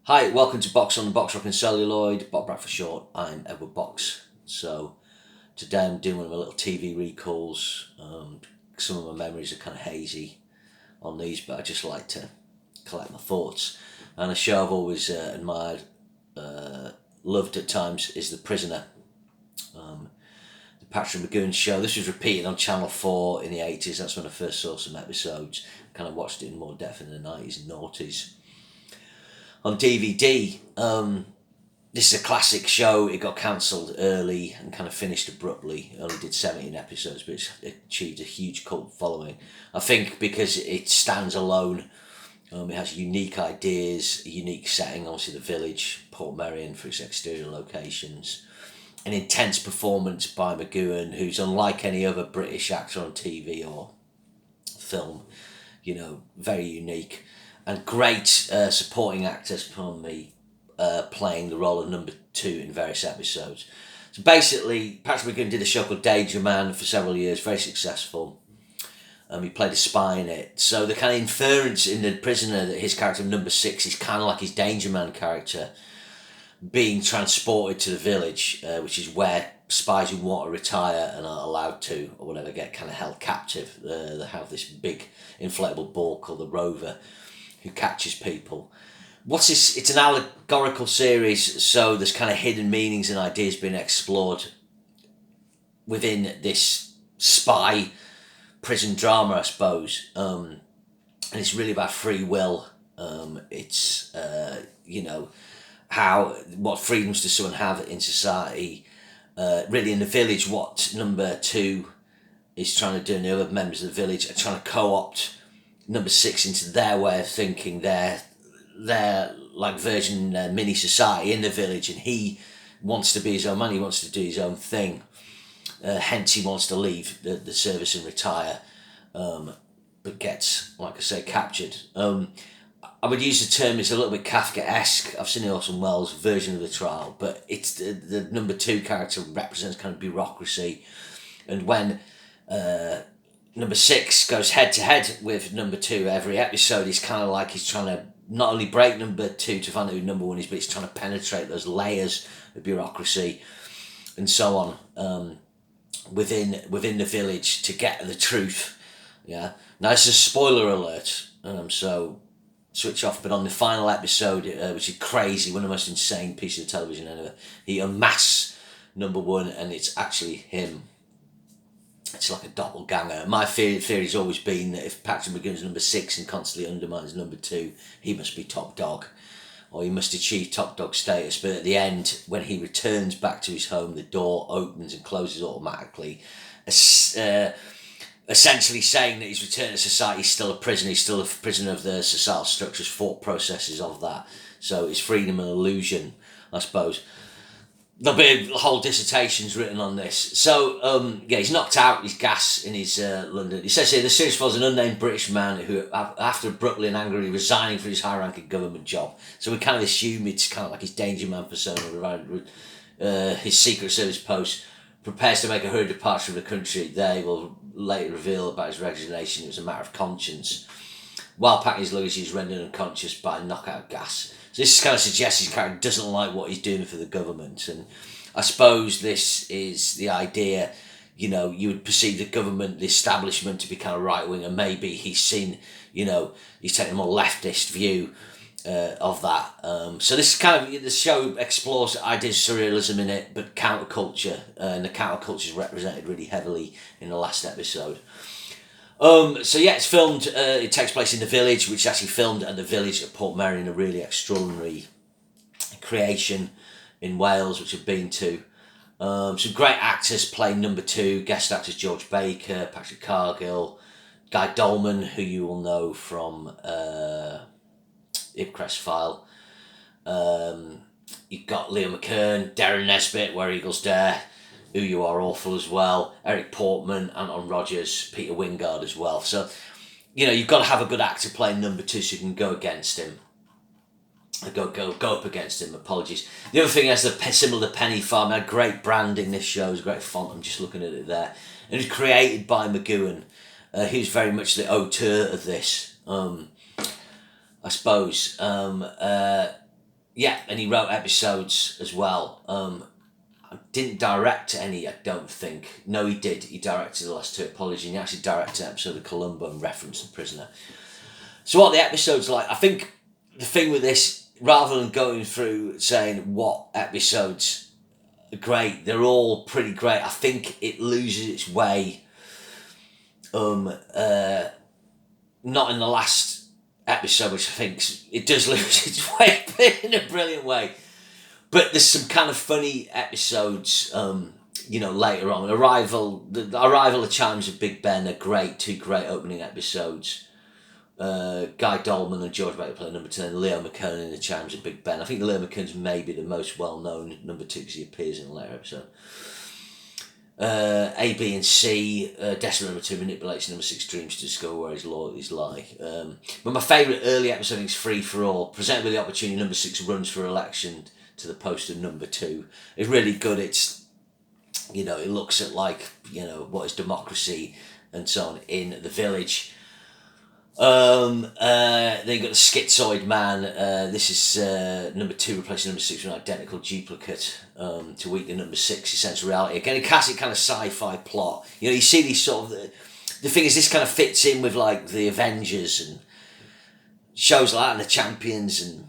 Hi, welcome to Box on the Box Rock and Celluloid, Bob Brack for short. I'm Edward Box. So today I'm doing one of my little TV recalls. Some of my memories are kind of hazy on these, but I just like to collect my thoughts. And a show I've always admired, loved at times, is The Prisoner. The Patrick McGowan show. This was repeated on Channel 4 in the 80s. That's when I first saw some episodes. Kind of watched it in more depth in the 90s and noughties. On DVD, this is a classic show. It got cancelled early and kind of finished abruptly. It only did 17 episodes, but it's achieved a huge cult following. I think because it stands alone. It has unique ideas, a unique setting, obviously the village, Port Merion for its exterior locations. An intense performance by McGowan, who's unlike any other British actor on TV or film. Very unique. And great supporting actors from me playing the role of number 2 in various episodes. So basically, Patrick McGowan did a show called Danger Man for several years, very successful. He played a spy in it. So the kind of inference in The Prisoner that his character number 6 is kind of like his Danger Man character being transported to the village, which is where spies who want to retire and are allowed to, or whatever, get kind of held captive. They have this big inflatable ball called the Rover, who catches people. It's an allegorical series, so there's kind of hidden meanings and ideas being explored within this spy prison drama, I suppose. And it's really about free will. It's what freedoms does someone have in society. Really in the village, what number 2 is trying to do, and the other members of the village are trying to co-opt number 6 into their way of thinking, their like version mini society in the village, and he wants to be his own man, he wants to do his own thing. Hence he wants to leave the service and retire, but gets, like I say, captured. I would use the term, it's a little bit Kafkaesque. I've seen the Orson Welles version of the trial, but it's the number 2 character represents kind of bureaucracy, and when number 6 goes head to head with number 2 every episode, it's kind of like he's trying to not only break number 2 to find out who number 1 is, but he's trying to penetrate those layers of bureaucracy and so on within the village to get the truth. Yeah. Now it's a spoiler alert, so switch off. But on the final episode, which is crazy, one of the most insane pieces of television ever, he unmasks number 1, and it's actually him. It's like a doppelganger. My theory's always been that if Patrick McGowan's number 6 and constantly undermines number 2, he must be top dog, or he must achieve top dog status. But at the end, when he returns back to his home, the door opens and closes automatically, essentially saying that he's returned to society. He's still a prisoner. He's still a prisoner of the societal structures, thought processes of that. So it's freedom and illusion, I suppose. There'll be whole dissertations written on this. So, he's knocked out his gas in his London. He says here, the series follows an unnamed British man who, after abruptly and angrily resigning from his high-ranking government job, so we kind of assume it's kind of like his Danger Man persona, his Secret Service post, prepares to make a hurried departure from the country. They will later reveal about his resignation. It was a matter of conscience. While packing his luggage, he's rendered unconscious by knockout gas. So this kind of suggests his character doesn't like what he's doing for the government. And I suppose this is the idea, you would perceive the government, the establishment, to be kind of right-wing, and maybe he's seen, he's taken a more leftist view of that. So this is kind of, the show explores ideas of surrealism in it, but counterculture, and the counterculture is represented really heavily in the last episode. It's filmed, it takes place in the village, which is actually filmed at the village at Port Merion, a really extraordinary creation in Wales, which I've been to. Some great actors playing number 2, guest actors George Baker, Patrick Cargill, Guy Dolman, who you will know from Ipcrest File. You've got Leo McKern, Darren Nesbitt, Where Eagles Dare, Who You Are Awful as well, Eric Portman, Anton Rogers, Peter Wingard as well. So, you've got to have a good actor playing number 2 so you can go against him. Go up against him, apologies. The other thing is similar to Penny Farm, had great branding, this show, is great font, I'm just looking at it there. And it was created by McGowan. He was very much the auteur of this, I suppose. yeah, and he wrote episodes as well. Didn't direct any, I don't think. No, he did. He directed the last two, apologies, and he actually directed an episode of Columbo and referenced The Prisoner. So what the episodes like, I think the thing with this, rather than going through saying what episodes are great, they're all pretty great. I think it loses its way, not in the last episode, which I think it does lose its way, but in a brilliant way. But there's some kind of funny episodes, later on. The Arrival, The Chimes of Big Ben are great, two great opening episodes. Guy Dolman and George Baker play number 2, and Leo McKern in The Chimes of Big Ben. I think Leo McKern's maybe the most well-known number 2 because he appears in a later episode. A, B and C, Desperate number 2 manipulates number 6 dreams to discover where his loyalties lie. But my favourite early episode is Free for All. Presented with the opportunity, number 6 runs for election to the post of number 2. It's really good. It's, it looks at what is democracy and so on in the village. Then you've got the Schizoid Man. This is number 2 replacing number 6 with an identical duplicate to weaken number 6's sense of reality. Again, a classic kind of sci-fi plot. You see these sort of... The thing is, this kind of fits in with the Avengers and shows like that and the Champions and,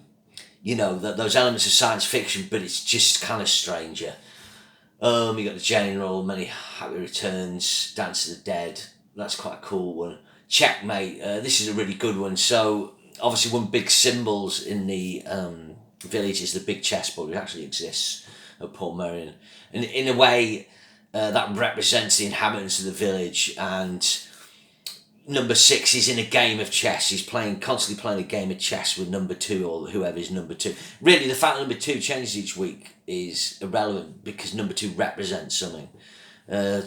those elements of science fiction, but it's just kind of stranger. You got the General, Many Happy Returns, Dance of the Dead. That's quite a cool one. Checkmate, this is a really good one. So obviously one big symbols in the village is the big chessboard, which actually exists at Port Merion, and in a way that represents the inhabitants of the village. And number 6 is in a game of chess. He's constantly playing a game of chess with number 2 or whoever's number 2. Really, the fact that number 2 changes each week is irrelevant because number 2 represents something.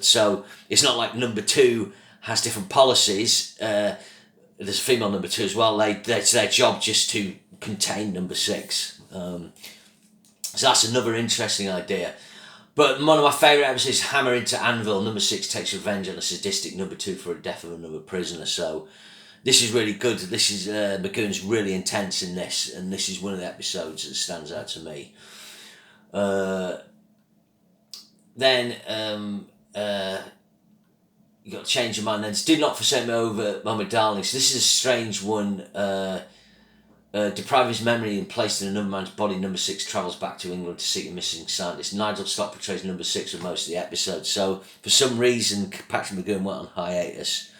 So it's not like number 2 has different policies. There's a female number 2 as well. It's their job just to contain number 6. So that's another interesting idea. But one of my favourite episodes is Hammer into Anvil. Number 6 takes revenge on a sadistic number 2 for a death of another prisoner. So this is really good. This is McGoon's really intense in this, and this is one of the episodes that stands out to me. Then you got to change your mind. Then do not forsake me over my darlings. This is a strange one. Deprive his memory and placed in another man's body, number 6 travels back to England to seek a missing scientist. Nigel Stock portrays number 6 in most of the episodes. So for some reason, Patrick McGoon went on hiatus,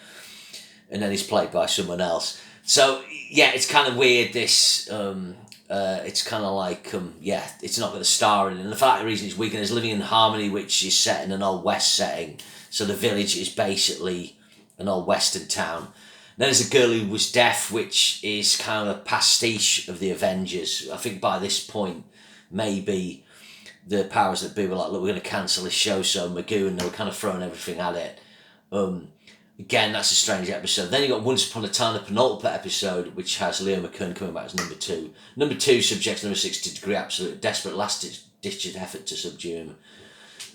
and then he's played by someone else. So yeah, it's kind of weird. This it's kind of like it's not got the star in it. And the fact the reason it's Weekend is Living in Harmony, which is set in an Old West setting. So the village is basically an old western town. Then there's A Girl Who Was Deaf, which is kind of a pastiche of the Avengers. I think by this point, maybe the powers that be were like, look, we're going to cancel this show, so McGoon, they were kind of throwing everything at it. Again, that's a strange episode. Then you got Once Upon a Time, the penultimate episode, which has Leo McKern coming back as number 2. Number 2 subjects number 6 to degree absolute desperate last-ditch effort to subdue him.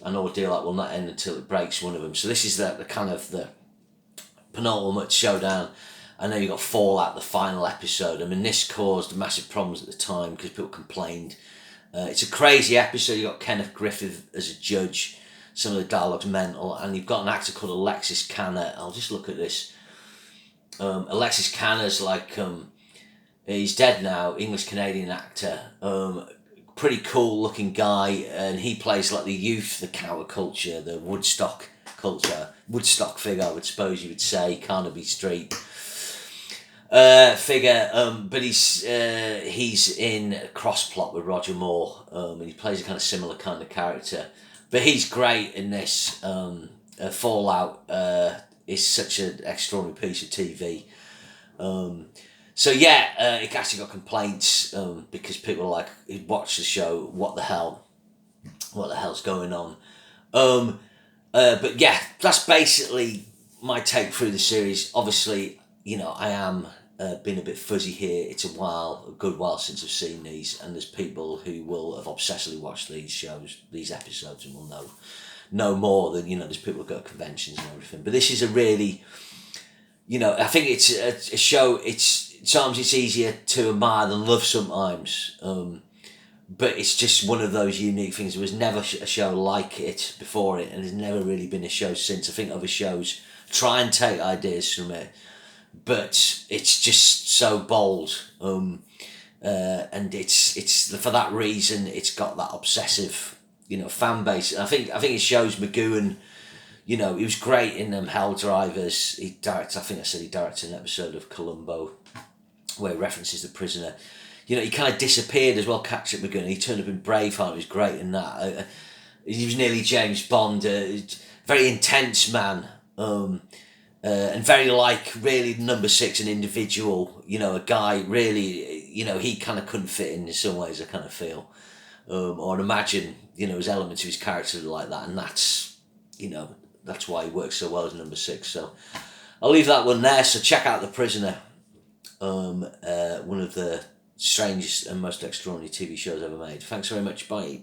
An ordeal that will not end until it breaks one of them. So this is the kind of the penultimate showdown. And then you got Fallout, the final episode. I mean, this caused massive problems at the time because people complained. It's a crazy episode. You got Kenneth Griffith as a judge. Some of the dialogue's mental, and you've got an actor called Alexis Canner. I'll just look at this. Alexis Canner's he's dead now. English Canadian actor. Pretty cool looking guy, and he plays like the youth, the counterculture, the Woodstock culture, Woodstock figure, I would suppose you would say, Carnaby Street figure. But he's in a cross plot with Roger Moore, and he plays a kind of similar kind of character. But he's great in this. Fallout is such an extraordinary piece of TV. So yeah, it actually got complaints because people were like, who'd watched the show, what the hell's going on? But yeah, that's basically my take through the series. Obviously, I am being a bit fuzzy here. It's a good while since I've seen these, and there's people who will have obsessively watched these episodes, and will know more than, there's people who go to conventions and everything. But this is a really, I think it's a show, sometimes it's easier to admire than love sometimes. but it's just one of those unique things. There was never a show like it before it, and there's never really been a show since. I think other shows try and take ideas from it, but it's just so bold. And it's for that reason it's got that obsessive, fan base. And I think it shows McGowan. He was great in Hell Drivers. He directed an episode of Columbo where he references The Prisoner. He kind of disappeared as well, Patrick McGowan. He turned up in Braveheart. He was great in that. He was nearly James Bond. Very intense man. And very really Number 6, an individual. A guy really. He kind of couldn't fit in some ways. I kind of feel, or I'd imagine. There's elements of his character like that, and that's that's why he works so well as Number 6. So I'll leave that one there. So check out The Prisoner. One of the strangest and most extraordinary TV shows ever made. Thanks very much. Bye.